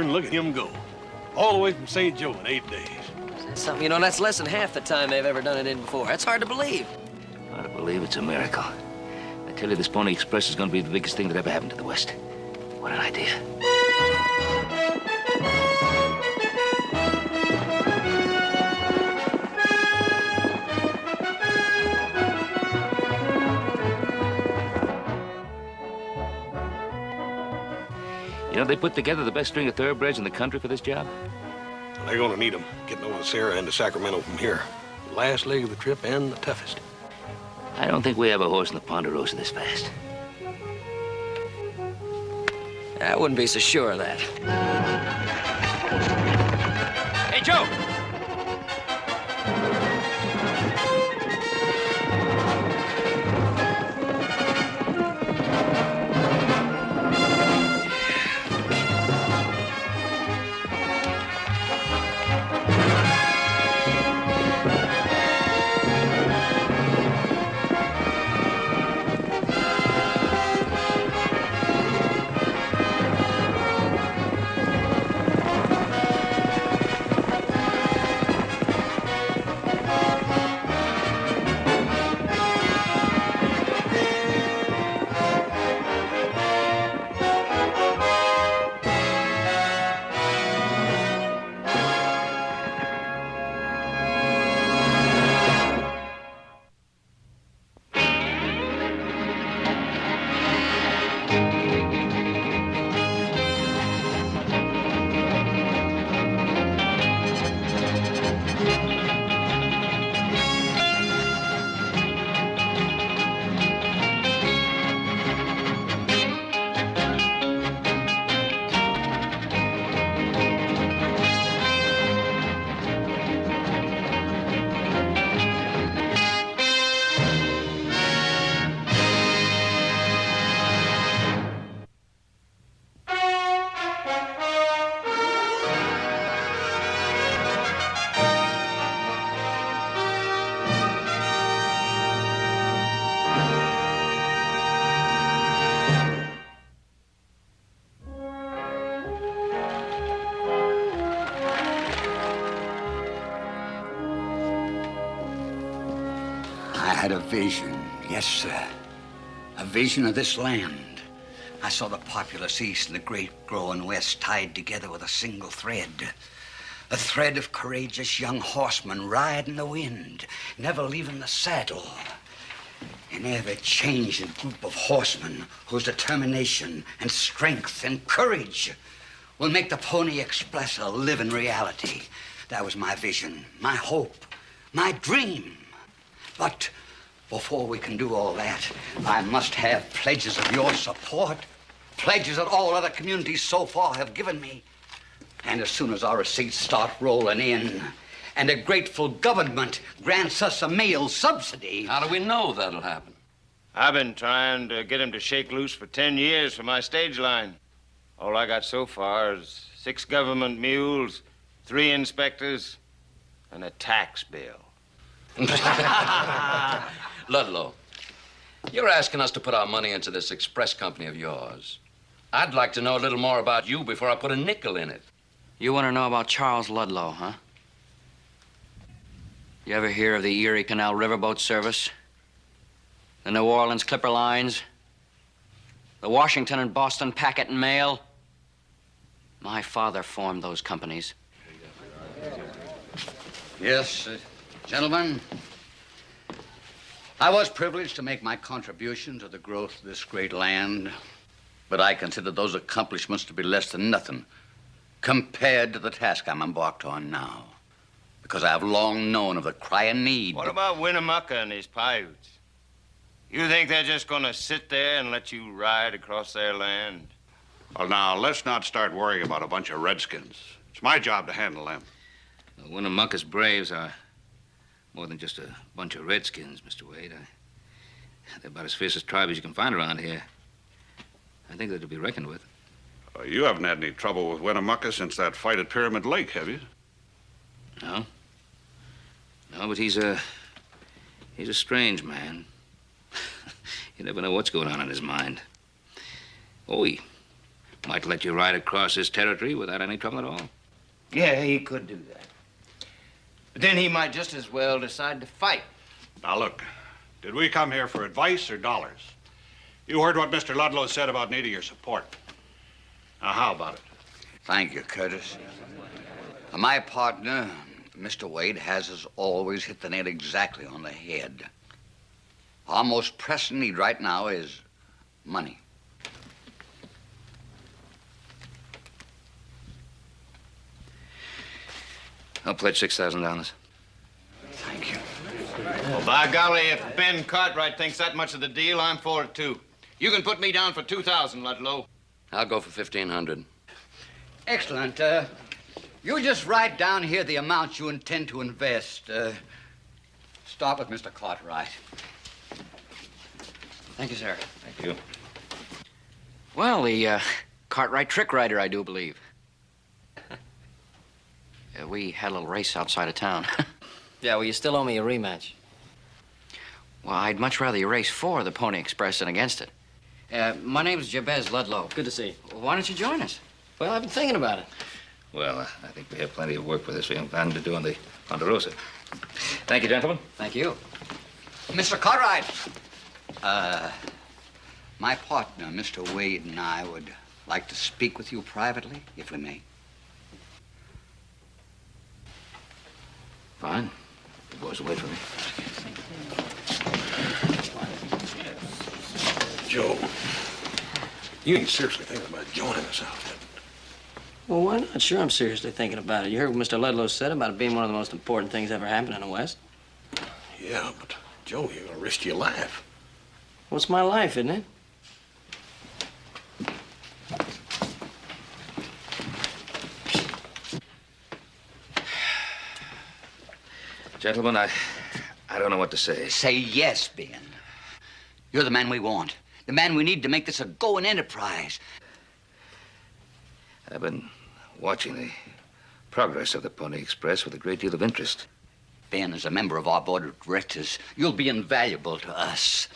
and look at him go. All the way from St. Joe in 8 days. That's something, you know, that's less than half the time they've ever done it in before. That's hard to believe. Hard to believe it's a miracle. I tell you, this Pony Express is going to be the biggest thing that ever happened to the West. What an idea. You know, they put together the best string of thoroughbreds in the country for this job. They're gonna need them getting over to Sarah and to Sacramento from here. The last leg of the trip and the toughest. I don't think we have a horse in the Ponderosa this fast. I wouldn't be so sure of that. Hey, Joe! I had a vision, yes, sir. A vision of this land. I saw the populous East and the great growing West tied together with a single thread. A thread of courageous young horsemen riding the wind, never leaving the saddle. An ever-changing group of horsemen whose determination and strength and courage will make the Pony Express a living reality. That was my vision, my hope, my dream. But before we can do all that, I must have pledges of your support, pledges that all other communities so far have given me. And as soon as our receipts start rolling in, and a grateful government grants us a mail subsidy... How do we know that'll happen? I've been trying to get him to shake loose for 10 years for my stage line. All I got so far is 6 government mules, 3 inspectors, and a tax bill. Ludlow, you're asking us to put our money into this express company of yours. I'd like to know a little more about you before I put a nickel in it. You want to know about Charles Ludlow, huh? You ever hear of the Erie Canal Riverboat Service? The New Orleans Clipper Lines? The Washington and Boston Packet and Mail? My father formed those companies. Yes, gentlemen. I was privileged to make my contribution to the growth of this great land, but I consider those accomplishments to be less than nothing compared to the task I'm embarked on now, because I have long known of the crying need. What about Winnemucca and his Paiutes? You think they're just gonna sit there and let you ride across their land? Well, now, let's not start worrying about a bunch of redskins. It's my job to handle them. The Winnemucca's braves are more than just a bunch of redskins, Mr. Wade. They're about as fierce a tribe as you can find around here. I think they're to be reckoned with. You haven't had any trouble with Winnemucca since that fight at Pyramid Lake, have you? No. No, but he's a strange man. You never know what's going on in his mind. Oh, he Might let you ride across his territory without any trouble at all. Yeah, he could do that. But then he might just as well decide to fight. Now, look, did we come here for advice or dollars? You heard what Mr. Ludlow said about needing your support. Now, how about it? Thank you, Curtis. My partner, Mr. Wade, has, as always, hit the nail exactly on the head. Our most pressing need right now is money. I'll pledge $6,000. Thank you. Well, by golly, if Ben Cartwright thinks that much of the deal, I'm for it, too. You can put me down for 2,000, Ludlow. I'll go for 1,500. Excellent. You just write down here the amount you intend to invest. Start with Mr. Cartwright. Thank you, sir. Thank you. Well, the Cartwright trick rider, I do believe. We had a little race outside of town. Yeah, well, you still owe me a rematch. Well, I'd much rather you race for the Pony Express than against it. My name's Jabez Ludlow. Good to see you. Why don't you join us? Well, I've been thinking about it. Well, I think we have plenty of work for this young man to do on the Ponderosa. Thank you, gentlemen. Thank you. Mr. Cartwright. My partner, Mr. Wade, and I would like to speak with you privately, if we may. Fine. The boys will wait for me. Joe, you ain't seriously thinking about joining us outfit. Well, why not? Sure, I'm seriously thinking about it. You heard what Mr. Ludlow said about it being one of the most important things ever happened in the West? Yeah, but Joe, you're gonna risk your life. Well, it's my life, isn't it? Gentlemen, I don't know what to say. Say yes, Ben. You're the man we want. The man we need to make this a going enterprise. I've been watching the progress of the Pony Express with a great deal of interest. Ben, as a member of our board of directors, you'll be invaluable to us.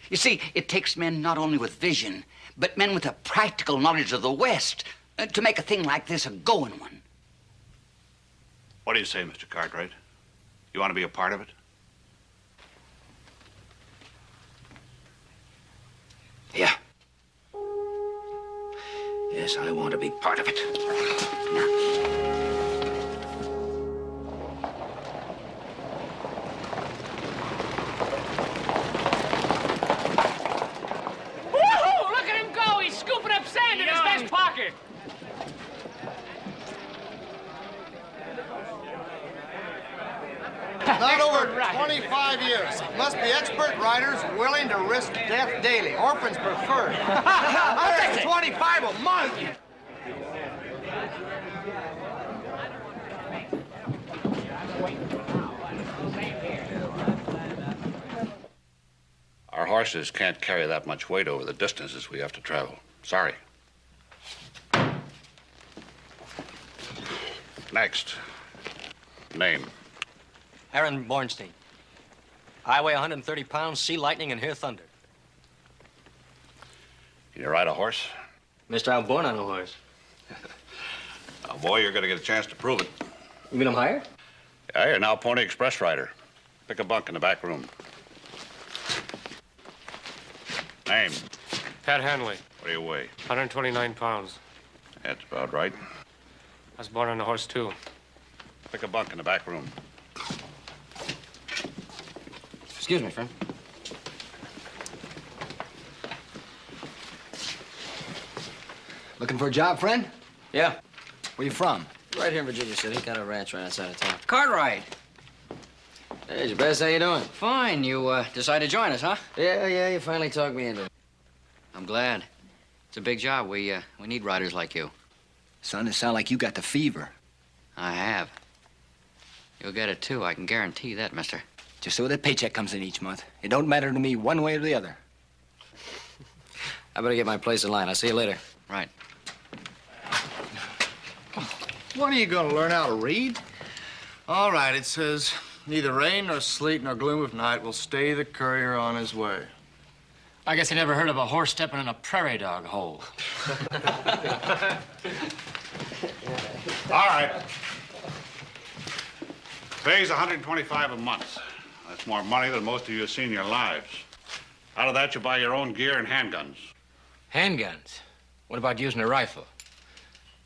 You see, it takes men not only with vision, but men with a practical knowledge of the West to make a thing like this a going one. What do you say, Mr. Cartwright? You want to be a part of it? Yeah. Yes, I want to be part of it. Woohoo! Look at him go! He's scooping up sand in his vest pocket. Not over 25 years. Must be expert riders willing to risk death daily. Orphans preferred. I'll take 25 a month. Our horses can't carry that much weight over the distances we have to travel. Sorry. Next. Name. Aaron Bornstein. I weigh 130 pounds, see lightning and hear thunder. Can you ride a horse? Mister, I'm born on a horse. Now, boy, you're going to get a chance to prove it. You mean I'm hired? Yeah, you're now Pony Express rider. Pick a bunk in the back room. Name. Pat Hanley, What do you weigh? 129 pounds. That's about right. I was born on a horse, too. Pick a bunk in the back room. Excuse me, friend. Looking for a job, friend? Yeah. Where you from? Right here in Virginia City. Got a ranch right outside of town. Cartwright. Hey, Jabez, how you doing? Fine. You decided to join us, huh? Yeah, you finally talked me into it. I'm glad. It's a big job. We need riders like you. Son, it sounds like you got the fever. I have. You'll get it, too. I can guarantee that, mister. Just so that paycheck comes in each month. It don't matter to me one way or the other. I better get my place in line. I'll see you later. Right. What are you going to learn how to read? All right, it says, neither rain nor sleet nor gloom of night will stay the courier on his way. I guess I never heard of a horse stepping in a prairie dog hole. All right. Pays $125 a month. That's more money than most of you have seen in your lives. Out of that, you buy your own gear and handguns. Handguns? What about using a rifle?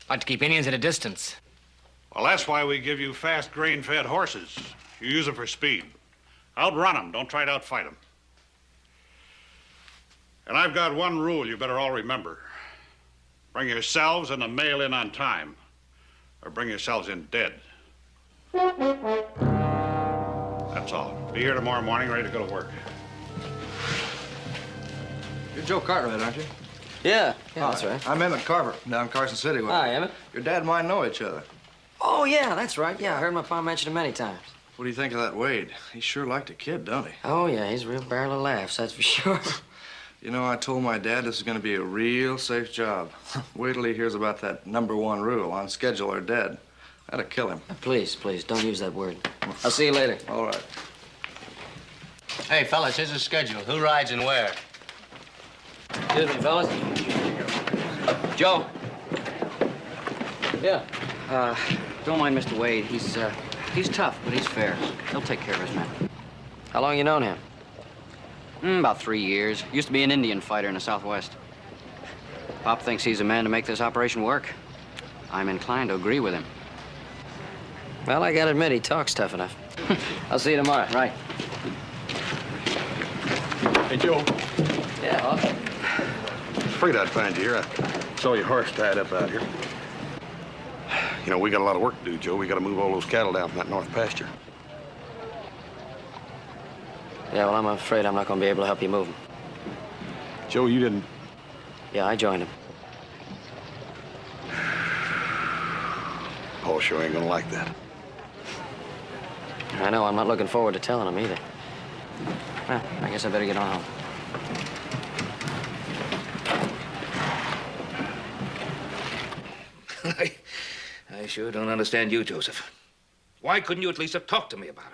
Like to keep Indians at a distance. Well, that's why we give you fast, grain-fed horses. You use them for speed. Outrun them. Don't try to outfight them. And I've got one rule you better all remember. Bring yourselves and the mail in on time, or bring yourselves in dead. That's all. Be here tomorrow morning, ready to go to work. You're Joe Cartwright, aren't you? Yeah, that's right. I'm Emmett Carver from down Carson City. Hi, Emmett. Your dad and mine know each other. Oh, yeah, that's right. Yeah, I heard my pa mention it many times. What do you think of that Wade? He sure liked a kid, don't he? Oh, yeah, he's a real barrel of laughs, that's for sure. You know, I told my dad this is going to be a real safe job. Wait till he hears about that #1 rule, on schedule or dead. That'll kill him. Please, don't use that word. I'll see you later. All right. Hey, fellas, here's the schedule. Who rides and where? Excuse me, fellas. Joe. Yeah. Don't mind Mr. Wade. He's tough, but he's fair. He'll take care of his men. How long you known him? About 3 years. Used to be an Indian fighter in the Southwest. Pop thinks he's a man to make this operation work. I'm inclined to agree with him. Well, I gotta admit, he talks tough enough. I'll see you tomorrow. Right. Hey, Joe. Yeah, huh? Afraid I'd find you here. I saw your horse tied up out here. You know, we got a lot of work to do, Joe. We got to move all those cattle down from that north pasture. Yeah, well, I'm afraid I'm not gonna be able to help you move him. Joe, you didn't... Yeah, I joined him. Paul sure ain't gonna like that. I know, I'm not looking forward to telling him either. Well, I guess I better get on home. I sure don't understand you, Joseph. Why couldn't you at least have talked to me about it?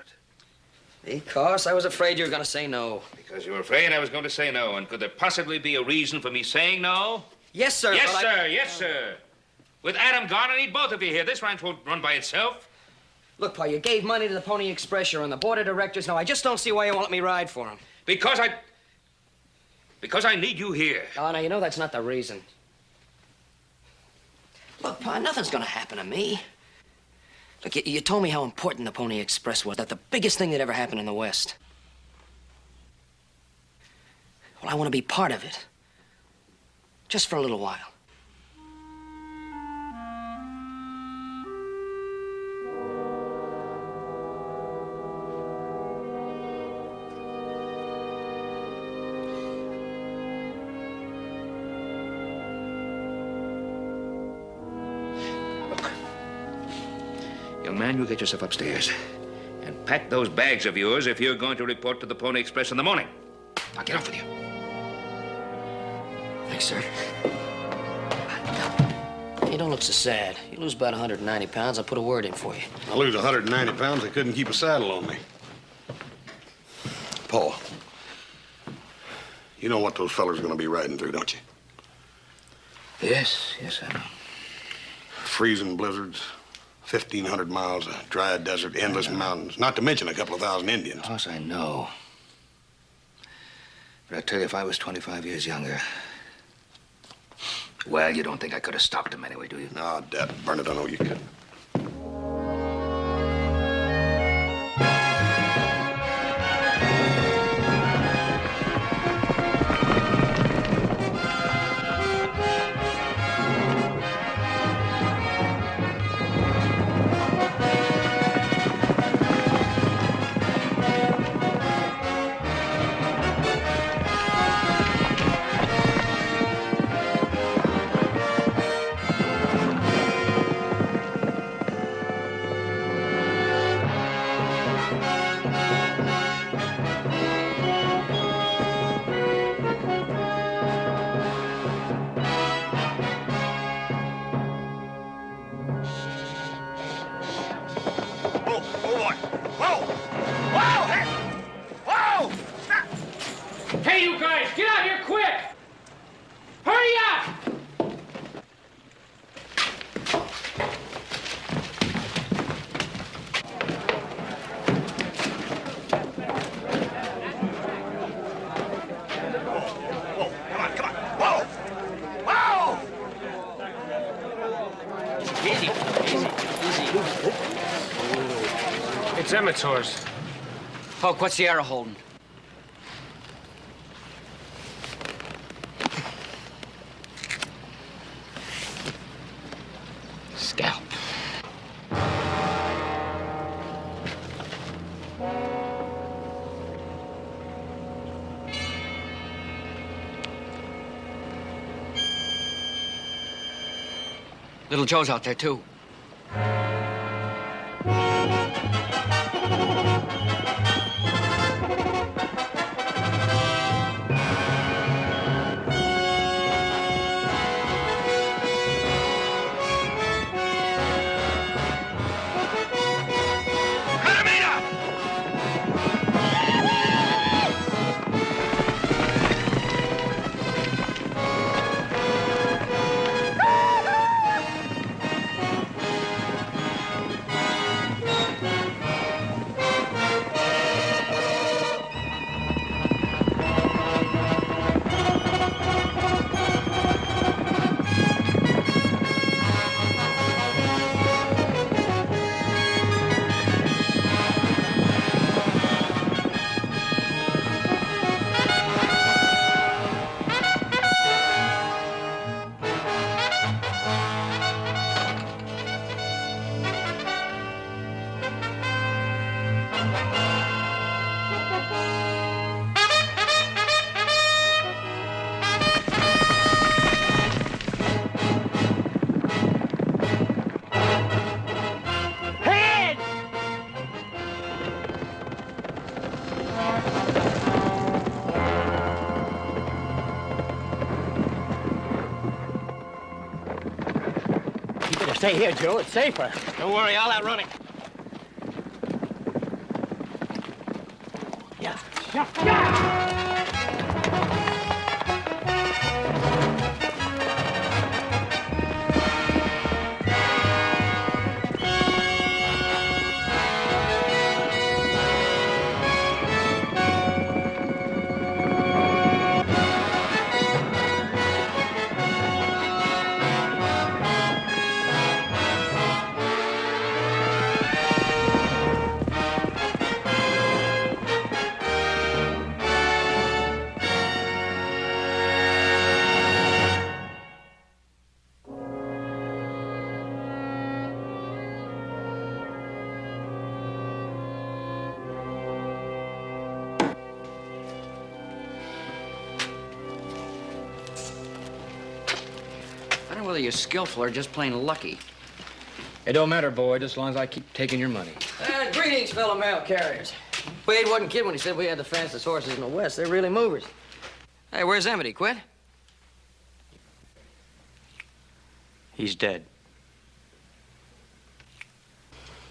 Because I was afraid you were gonna say no. Because you were afraid I was going to say no, and could there possibly be a reason for me saying no? Yes, sir. Yes, but sir. Yes, sir. With Adam gone, I need both of you here. This ranch won't run by itself. Look, Pa, you gave money to the Pony Express. You're on the board of directors. Now, I just don't see why you won't let me ride for him. Because I need you here. Oh, now, you know that's not the reason. Look, Pa, nothing's gonna happen to me. Look, you told me how important the Pony Express was, that the biggest thing that ever happened in the West. Well, I want to be part of it. Just for a little while. Young man, you get yourself upstairs and pack those bags of yours if you're going to report to the Pony Express in the morning. Now get off with you. Thanks, sir. You don't look so sad. You lose about 190 pounds, I'll put a word in for you. I lose 190 pounds, I couldn't keep a saddle on me. Paul, you know what those fellers are gonna be riding through, don't you? Yes, I know. Freezing blizzards, 1,500 miles of dry desert, endless mountains, not to mention a couple of thousand Indians. Of course, I know. But I tell you, if I was 25 years younger, well, you don't think I could have stopped them anyway, do you? No, Dad, burn it, I know you could. guys, get out here quick! Hurry up! It's Emmett's horse. Poke, what's the arrow holding? Scalp. Little Joe's out there, too. Stay here, Joe. It's safer. Don't worry, I'll outrun it. Yeah. I don't know whether you're skillful or just plain lucky. It don't matter, boy, just as long as I keep taking your money. Greetings, fellow mail carriers. Wade wasn't kidding when he said we had the fastest horses in the West. They're really movers. Hey, where's Emmett? He quit? He's dead.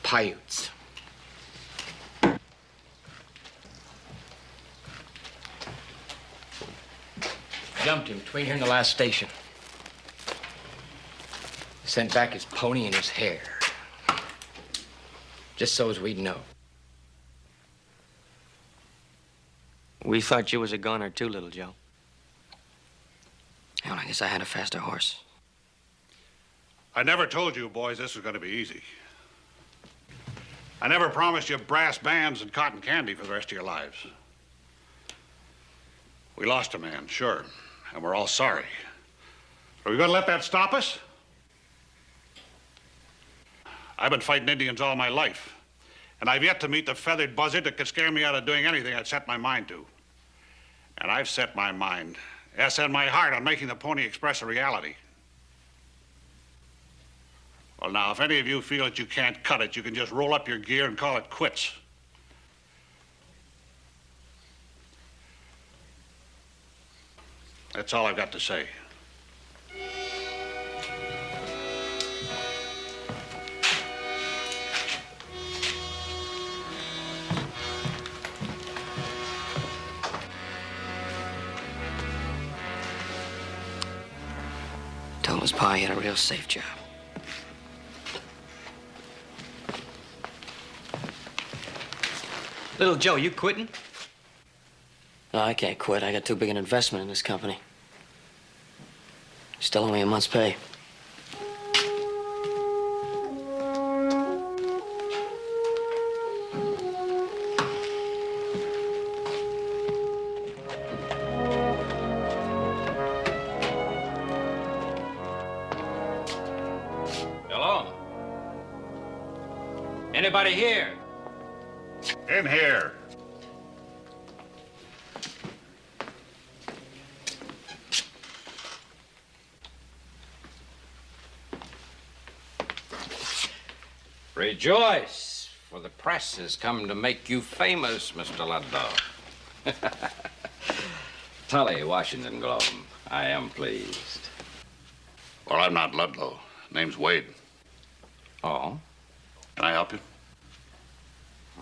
Paiutes. Jumped him between here and the last station. Sent back his pony and his hair. Just so as we'd know. We thought you was a goner too, little Joe. Well, I guess I had a faster horse. I never told you boys this was going to be easy. I never promised you brass bands and cotton candy for the rest of your lives. We lost a man, sure, and we're all sorry. Are we going to let that stop us? I've been fighting Indians all my life, and I've yet to meet the feathered buzzard that could scare me out of doing anything I'd set my mind to. And I've set my mind, yes, and my heart on making the Pony Express a reality. Well, now, if any of you feel that you can't cut it, you can just roll up your gear and call it quits. That's all I've got to say. his pa, he had a real safe job. Little Joe, you quitting? No, I can't quit. I got too big an investment in this company. Still only a month's pay. Hello? Anybody here? In here. Rejoice, for the press has come to make you famous, Mr. Ludlow. Tully, Washington Globe. I am pleased. Well, I'm not Ludlow. Name's Wade. Oh? Can I help you?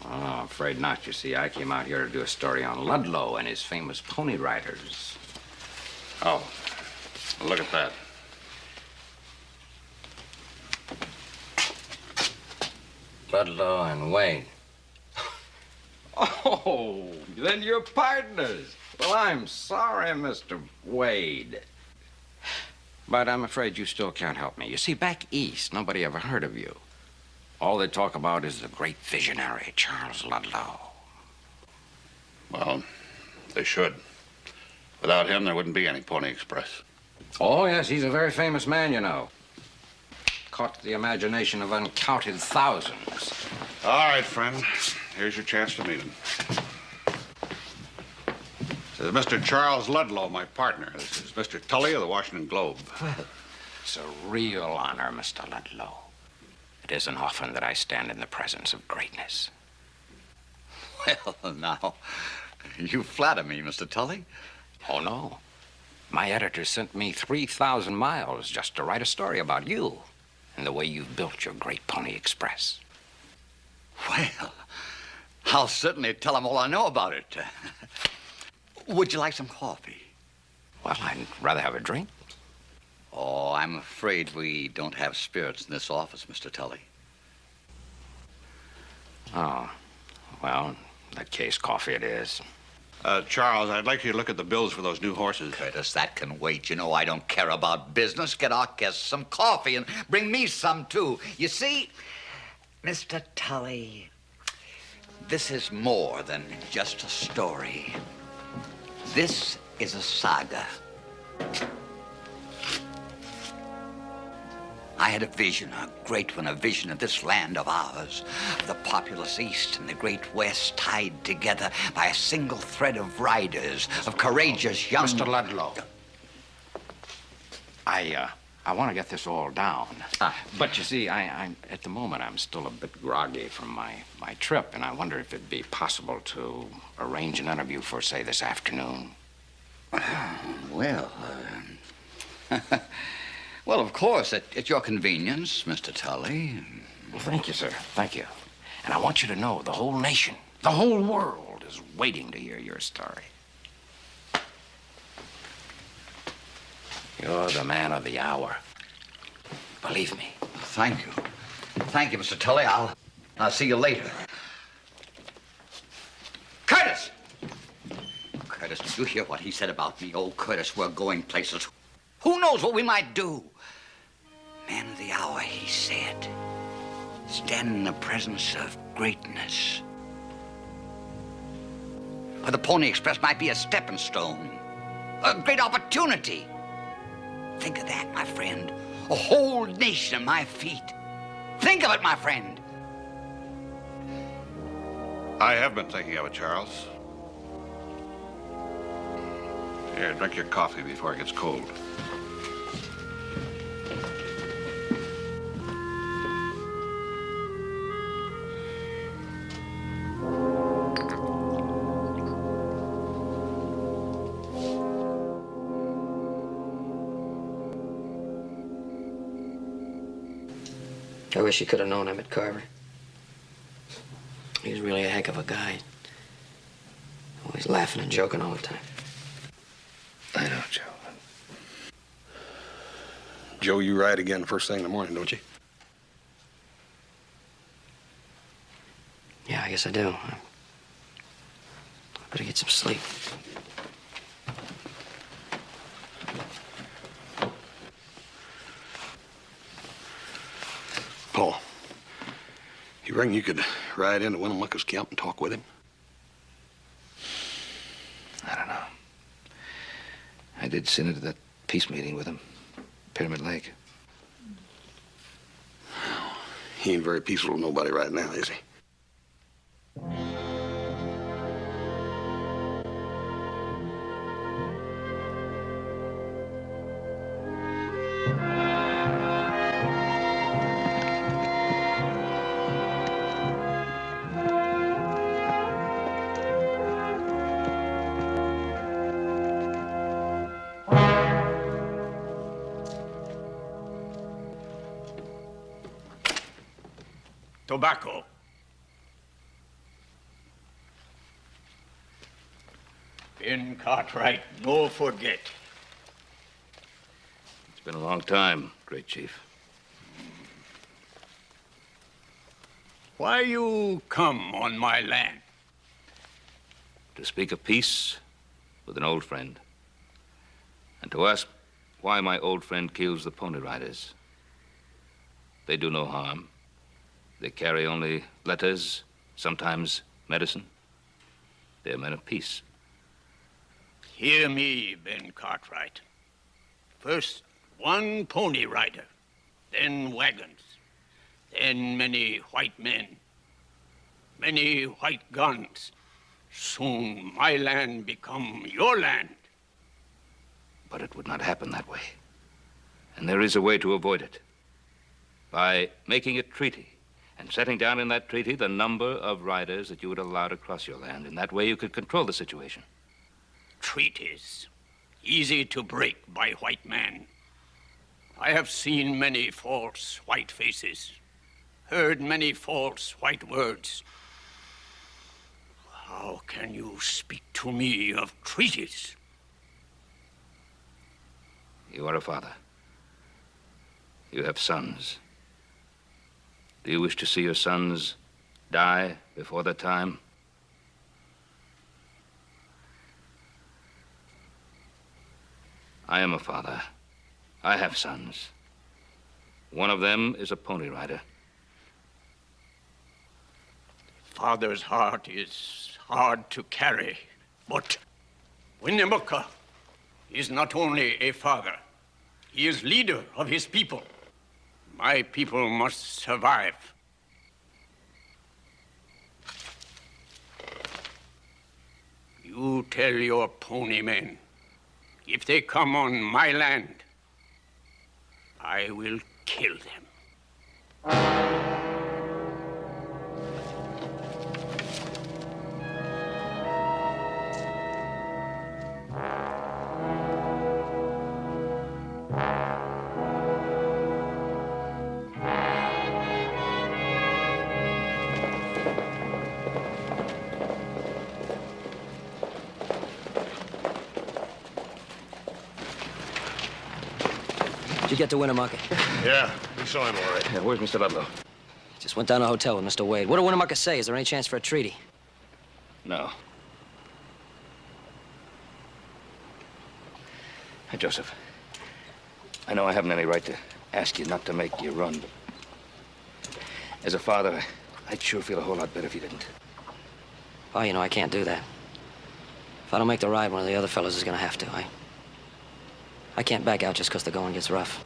Oh, I'm afraid not. You see, I came out here to do a story on Ludlow and his famous pony riders. Oh, well, look at that. Ludlow and Wade. Oh, then you're partners. Well, I'm sorry, Mr. Wade. But I'm afraid you still can't help me. You see, back east, nobody ever heard of you. All they talk about is the great visionary, Charles Ludlow. Well, they should. Without him, there wouldn't be any Pony Express. Oh, yes, he's a very famous man, you know. Caught the imagination of uncounted thousands. All right, friend. Here's your chance to meet him. This is Mr. Charles Ludlow, my partner. This is Mr. Tully of the Washington Globe. Well, it's a real honor, Mr. Ludlow. It isn't often that I stand in the presence of greatness. Well, now, you flatter me, Mr. Tully. Oh, no. My editor sent me 3,000 miles just to write a story about you and the way you've built your great Pony Express. Well, I'll certainly tell him all I know about it. Would you like some coffee? Well, I'd rather have a drink. Oh, I'm afraid we don't have spirits in this office, Mr. Tully. Oh, well, in that case, coffee it is. Charles, I'd like you to look at the bills for those new horses. Curtis, that can wait. You know I don't care about business. Get our guests some coffee and bring me some, too. You see, Mr. Tully, this is more than just a story. This is a saga. I had a vision, a great one, a vision of this land of ours, of the populous East and the great West tied together by a single thread of riders, of courageous young... Mr. Ludlow. I want to get this all down. But you see, I'm at the moment, I'm still a bit groggy from my trip, and I wonder if it'd be possible to arrange an interview for, say, this afternoon. Well, well, of course, at your convenience, Mr. Tully. Well, thank you, sir. Thank you. And I want you to know the whole nation, the whole world is waiting to hear your story. You're the man of the hour. Believe me. Thank you. Thank you, Mr. Tully. I'll see you later. Curtis! Curtis, did you hear what he said about me? Oh, Curtis, we're going places. Who knows what we might do? Man of the hour, he said. Stand in the presence of greatness. But the Pony Express might be a stepping stone. A great opportunity. Think of that, my friend. A whole nation at my feet. Think of it, my friend. I have been thinking of it, Charles. Here, drink your coffee before it gets cold. I wish you could have known Emmett Carver. He was really a heck of a guy. Always laughing and joking all the time. I know, Joe. Joe, you ride again first thing in the morning, don't you? Yeah, I guess I do. I better get some sleep. Paul, you reckon you could ride into Winnemucca's camp and talk with him? I don't know. I did sit into that peace meeting with him, Pyramid Lake. He ain't very peaceful to nobody right now, is he? Tobacco. Ben Cartwright, no forget. It's been a long time, great chief. Why you come on my land? To speak of peace with an old friend. And to ask why my old friend kills the Pony Riders. They do no harm. They carry only letters, sometimes medicine. They're men of peace. Hear me, Ben Cartwright. First, one Pony Rider, then wagons, then many white men, many white guns. Soon my land become your land. But it would not happen that way. And there is a way to avoid it. By making a treaty and setting down in that treaty the number of riders that you would allow to cross your land. In that way, you could control the situation. Treaties, easy to break by white man. I have seen many false white faces, heard many false white words. How can you speak to me of treaties? You are a father. You have sons. Do you wish to see your sons die before their time? I am a father. I have sons. One of them is a Pony Rider. Father's heart is hard to carry, but Winnemucca is not only a father, he is leader of his people. My people must survive. You tell your pony men, if they come on my land, I will kill them. Did you get to Winnemucca? Yeah, we saw him all right. Yeah, where's Mr. Ludlow? Just went down to a hotel with Mr. Wade. What did Winnemucca say? Is there any chance for a treaty? No. Hey, Joseph. I know I haven't any right to ask you not to make your run, but as a father, I'd sure feel a whole lot better if you didn't. Oh, you know, I can't do that. If I don't make the ride, one of the other fellows is gonna have to. I can't back out just because the going gets rough.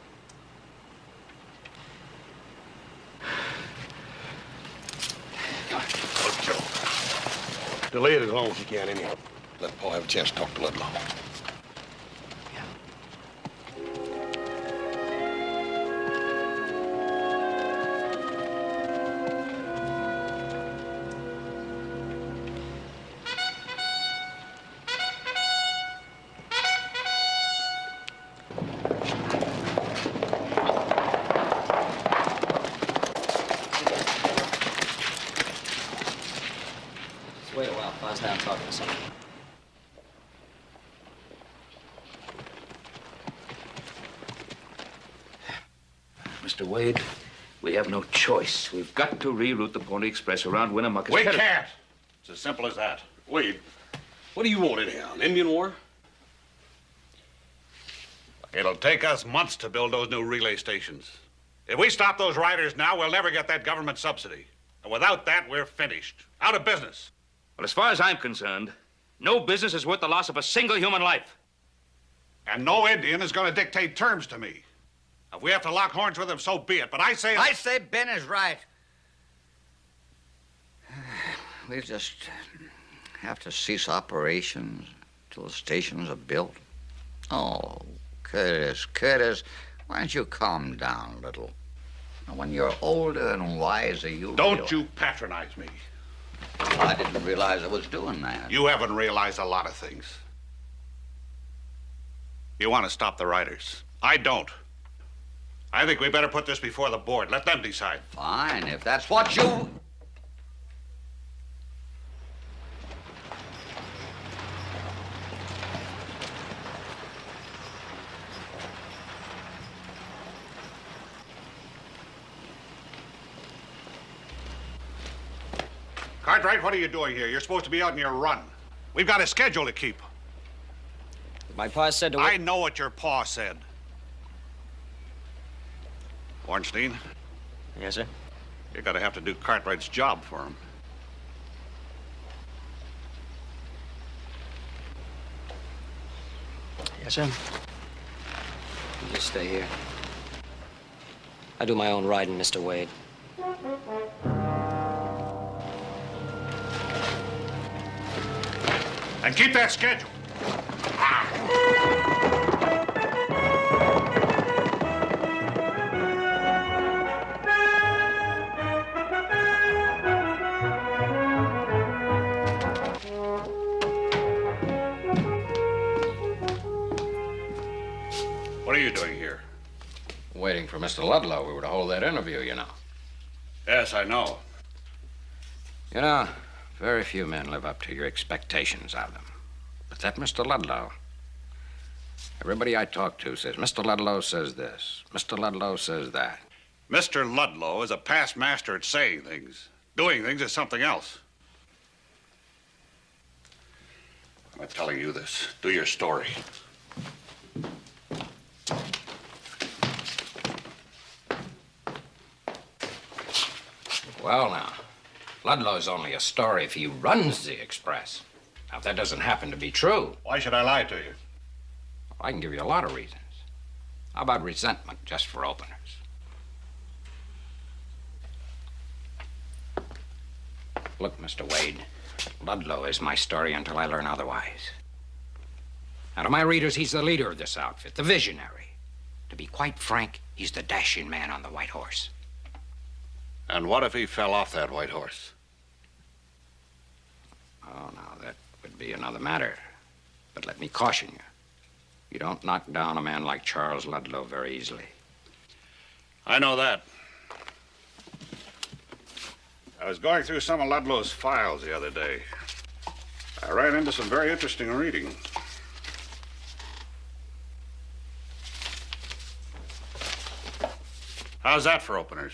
Look, Joe. Delay it as long as you can, anyhow. Let Paul have a chance to talk to Ludlow. Wait a while. Pa's down talking to someone. Mr. Wade, we have no choice. We've got to reroute the Pony Express around Winnemucca's... We can't. It's as simple as that. Wade, what do you want anyhow? An Indian war? It'll take us months to build those new relay stations. If we stop those riders now, we'll never get that government subsidy. And without that, we're finished. Out of business. Well, as far as I'm concerned, no business is worth the loss of a single human life. And no Indian is going to dictate terms to me. If we have to lock horns with them, so be it. But I say... I say Ben is right. We'll just have to cease operations till the stations are built. Oh, Curtis, why don't you calm down a little? When you're older and wiser, you... Don't you patronize me. I didn't realize I was doing that. You haven't realized a lot of things. You want to stop the riders. I don't. I think we better put this before the board. Let them decide. Fine, if that's what you... Cartwright, what are you doing here? You're supposed to be out on your run. We've got a schedule to keep. My pa said to... I know what your pa said. Ornstein? Yes, sir? You're gonna have to do Cartwright's job for him. Yes, sir. You just stay here. I do my own riding, Mr. Wade. And keep that schedule. What are you doing here? Waiting for Mr. Ludlow. We were to hold that interview, you know. Yes, I know. You know, very few men live up to your expectations of them. But that Mr. Ludlow, everybody I talk to says, Mr. Ludlow says this, Mr. Ludlow says that. Mr. Ludlow is a past master at saying things. Doing things is something else. I'm not telling you this. Do your story. Well, now, Ludlow's only a story if he runs the Express. Now, if that doesn't happen to be true... Why should I lie to you? I can give you a lot of reasons. How about resentment, just for openers? Look, Mr. Wade, Ludlow is my story until I learn otherwise. Now, to my readers, he's the leader of this outfit, the visionary. To be quite frank, he's the dashing man on the white horse. And what if he fell off that white horse? Oh, now, that would be another matter. But let me caution you. You don't knock down a man like Charles Ludlow very easily. I know that. I was going through some of Ludlow's files the other day. I ran into some very interesting reading. How's that for openers?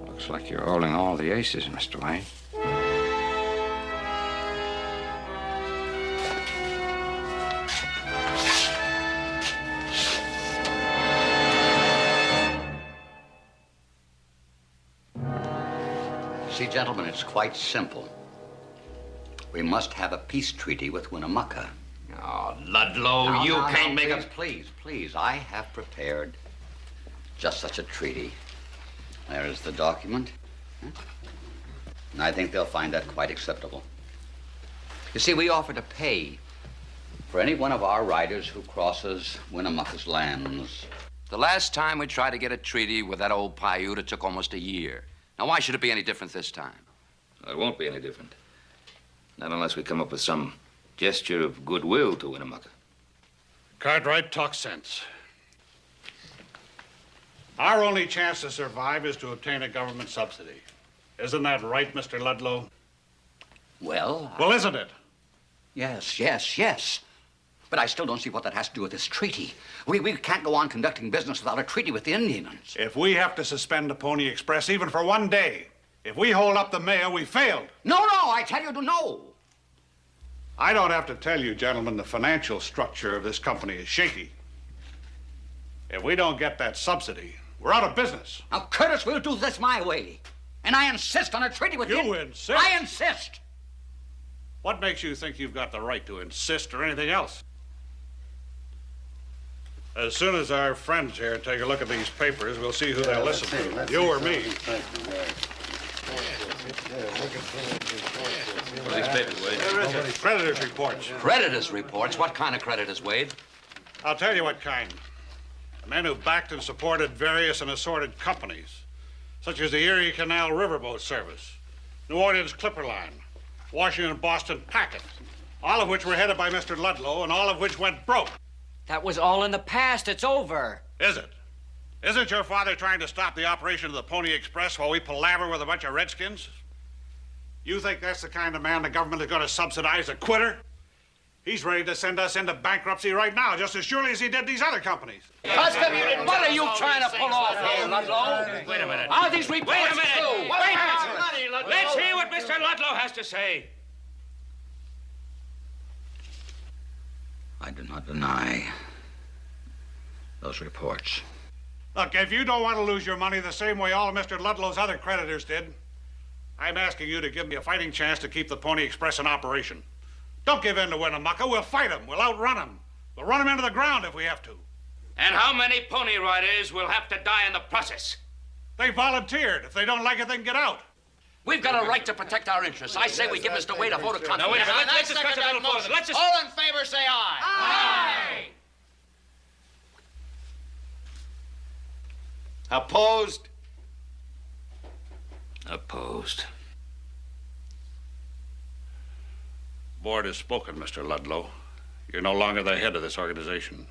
Looks like you're holding all the aces, Mr. Wayne. See, gentlemen, it's quite simple. We must have a peace treaty with Winnemucca. Oh, Ludlow, No, you no, can't no, make please. I have prepared just such a treaty. There is the document. And I think they'll find that quite acceptable. You see, we offer to pay for any one of our riders who crosses Winnemucca's lands. The last time we tried to get a treaty with that old Paiute, it took almost a year. Now, why should it be any different this time? It won't be any different. Not unless we come up with some gesture of goodwill to Winnemucca. Cartwright, talk sense. Our only chance to survive is to obtain a government subsidy. Isn't that right, Mr. Ludlow? Well, Well, isn't it? yes. But I still don't see what that has to do with this treaty. We can't go on conducting business without a treaty with the Indians. If we have to suspend the Pony Express even for one day, if we hold up the mail, we failed. No, I tell you to no. I don't have to tell you, gentlemen, the financial structure of this company is shaky. If we don't get that subsidy, we're out of business. Now, Curtis, we'll do this my way. And I insist on a treaty with You insist? I insist. What makes you think you've got the right to insist or anything else? As soon as our friends here take a look at these papers, we'll see who they'll listen to, you or me. What are these papers, Wade? Creditors' reports. Creditors' reports? What kind of creditors, Wade? I'll tell you what kind. Men who backed and supported various and assorted companies, such as the Erie Canal Riverboat Service, New Orleans Clipper Line, Washington and Boston Packet, all of which were headed by Mr. Ludlow and all of which went broke. That was all in the past. It's over. Is it? Isn't your father trying to stop the operation of the Pony Express while we palaver with a bunch of redskins? You think that's the kind of man the government is going to subsidize, a quitter? He's ready to send us into bankruptcy right now, just as surely as he did these other companies. What are you trying to pull off here, Ludlow? Wait a minute. Are these reports Wait a minute. true? Wait a minute. Let's hear what Mr. Ludlow has to say. I do not deny those reports. Look, if you don't want to lose your money the same way all of Mr. Ludlow's other creditors did, I'm asking you to give me a fighting chance to keep the Pony Express in operation. Don't give in to Winnemucca. We'll fight him. We'll outrun him. We'll run him into the ground if we have to. And how many pony riders will have to die in the process? They volunteered. If they don't like it, they can get out. We've got a right to protect our interests. I say we give Mr. Wade a vote of confidence. Now, wait a minute. Let's discuss it a little further. Let's just... All in favor, say aye. Aye! Opposed? Opposed. Board has spoken, Mr. Ludlow. You're no longer the head of this organization.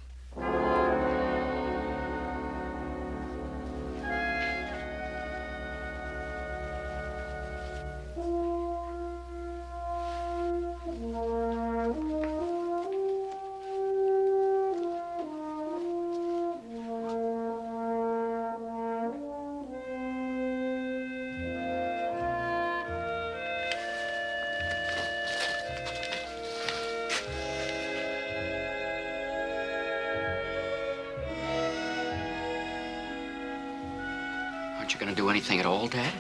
Aren't you going to do anything at all, Dad?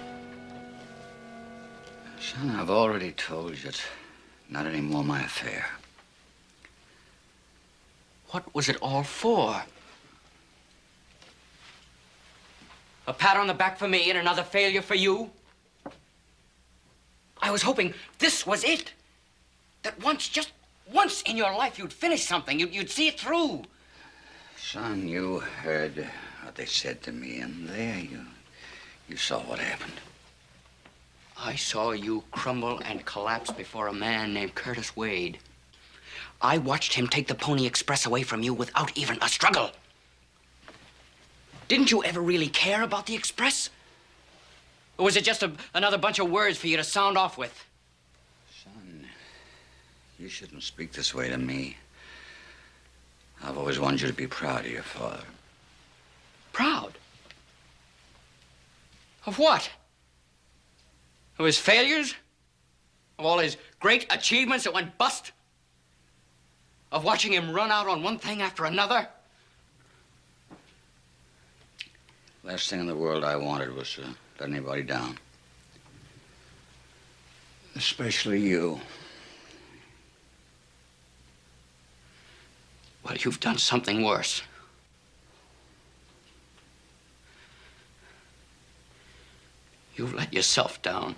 Son, I've already told you it's not any more my affair. What was it all for? A pat on the back for me and another failure for you? I was hoping this was it. That once, just once in your life, you'd finish something. You'd see it through. Son, you heard what they said to me, and there you saw what happened. I saw you crumble and collapse before a man named Curtis Wade. I watched him take the Pony Express away from you without even a struggle. Didn't you ever really care about the Express? Or was it just another bunch of words for you to sound off with? Son, you shouldn't speak this way to me. I've always wanted you to be proud of your father. Proud? Of what? Of his failures? Of all his great achievements that went bust? Of watching him run out on one thing after another? Last thing in the world I wanted was to let anybody down. Especially you. Well, you've done something worse. You've let yourself down.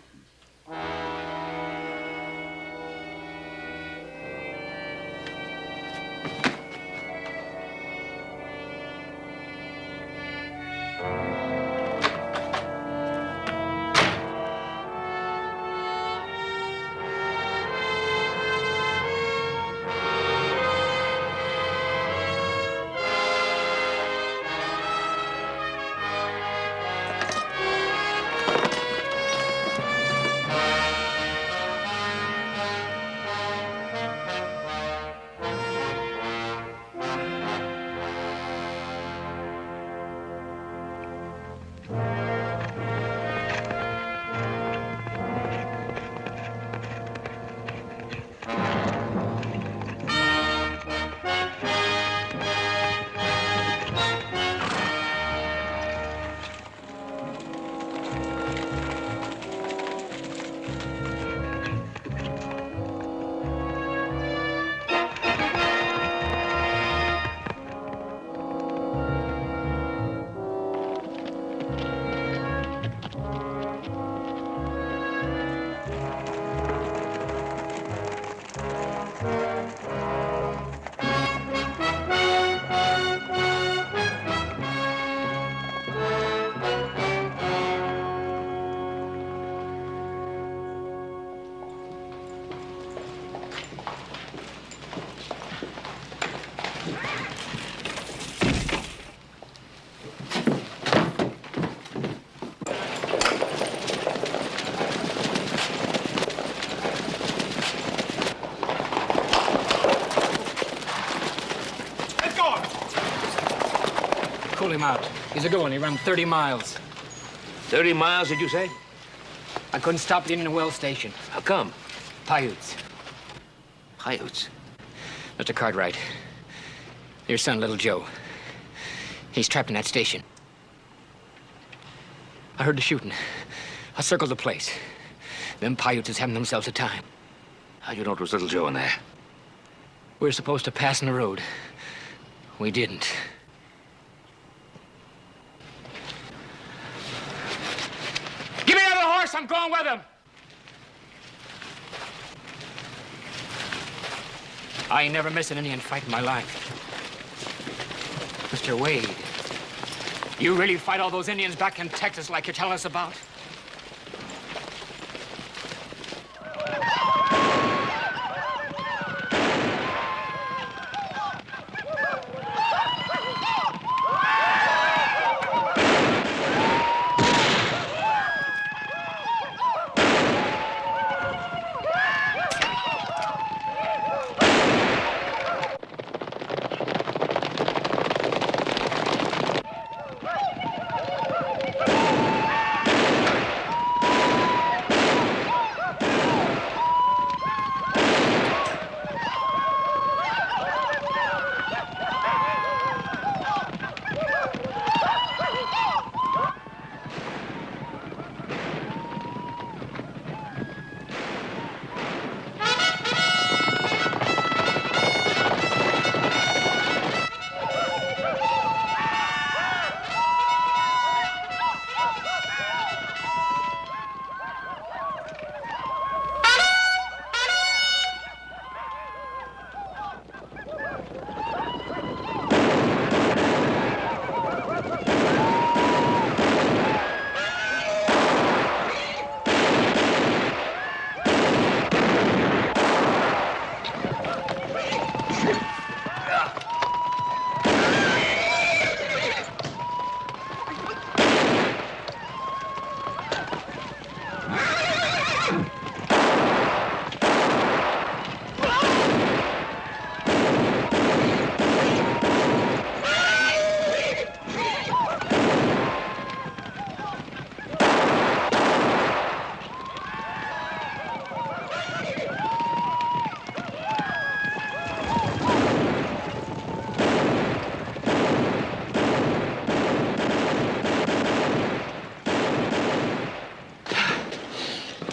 pull him out. He's a good one. He ran 30 miles. 30 miles, did you say? I couldn't stop at the Indian Well station. How come? Paiutes. Paiutes? Mr. Cartwright. Your son, little Joe. He's trapped in that station. I heard the shooting. I circled the place. Them Paiutes is having themselves a time. How'd you know it was little Joe in there? We were supposed to pass in the road. We didn't. Give me another horse. I'm going with him. I ain't never missed an Indian fight in my life. Mr. Wade, you really fight all those Indians back in Texas like you're telling us about?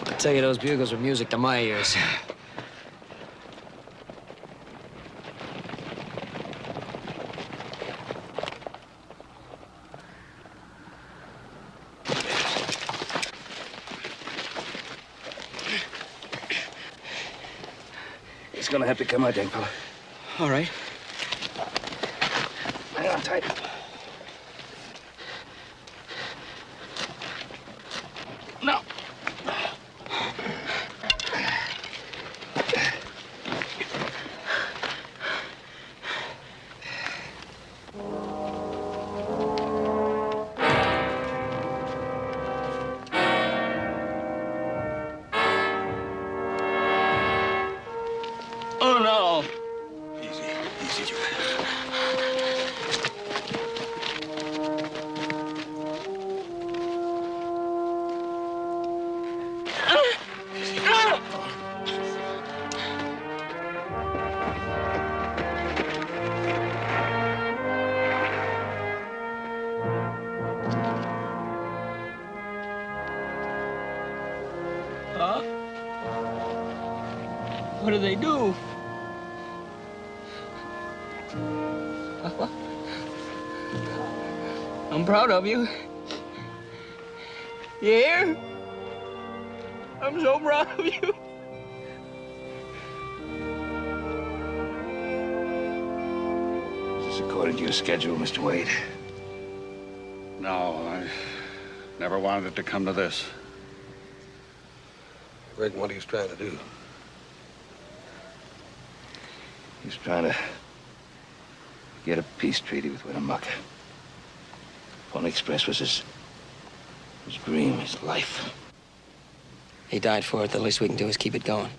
I tell you, those bugles were music to my ears. It's gonna have to come out, young fella. All right. Hang on tight. No. Oh, no. Easy, Joe. Huh? What do they do? I'm proud of you. You hear? I'm so proud of you. Is this according to your schedule, Mr. Wade? No, I never wanted it to come to this. Rick, what he's trying to do? He's trying to get a peace treaty with Winnemucca. Pony Express was his dream, his life. He died for it. The least we can do is keep it going.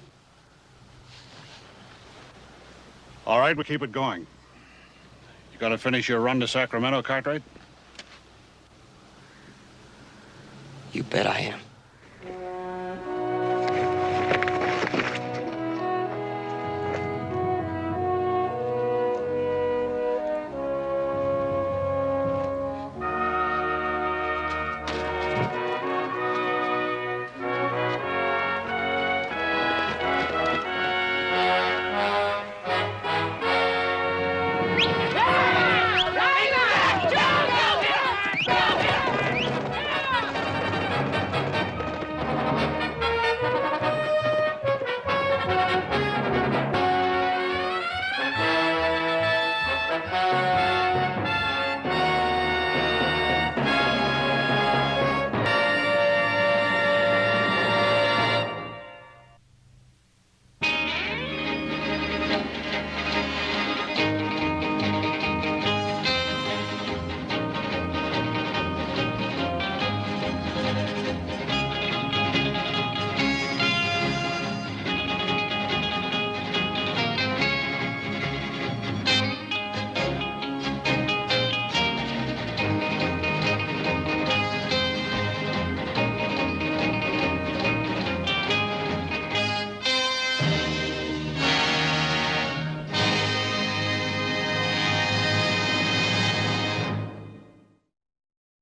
All right, we'll keep it going. You gotta finish your run to Sacramento, Cartwright? You bet I am.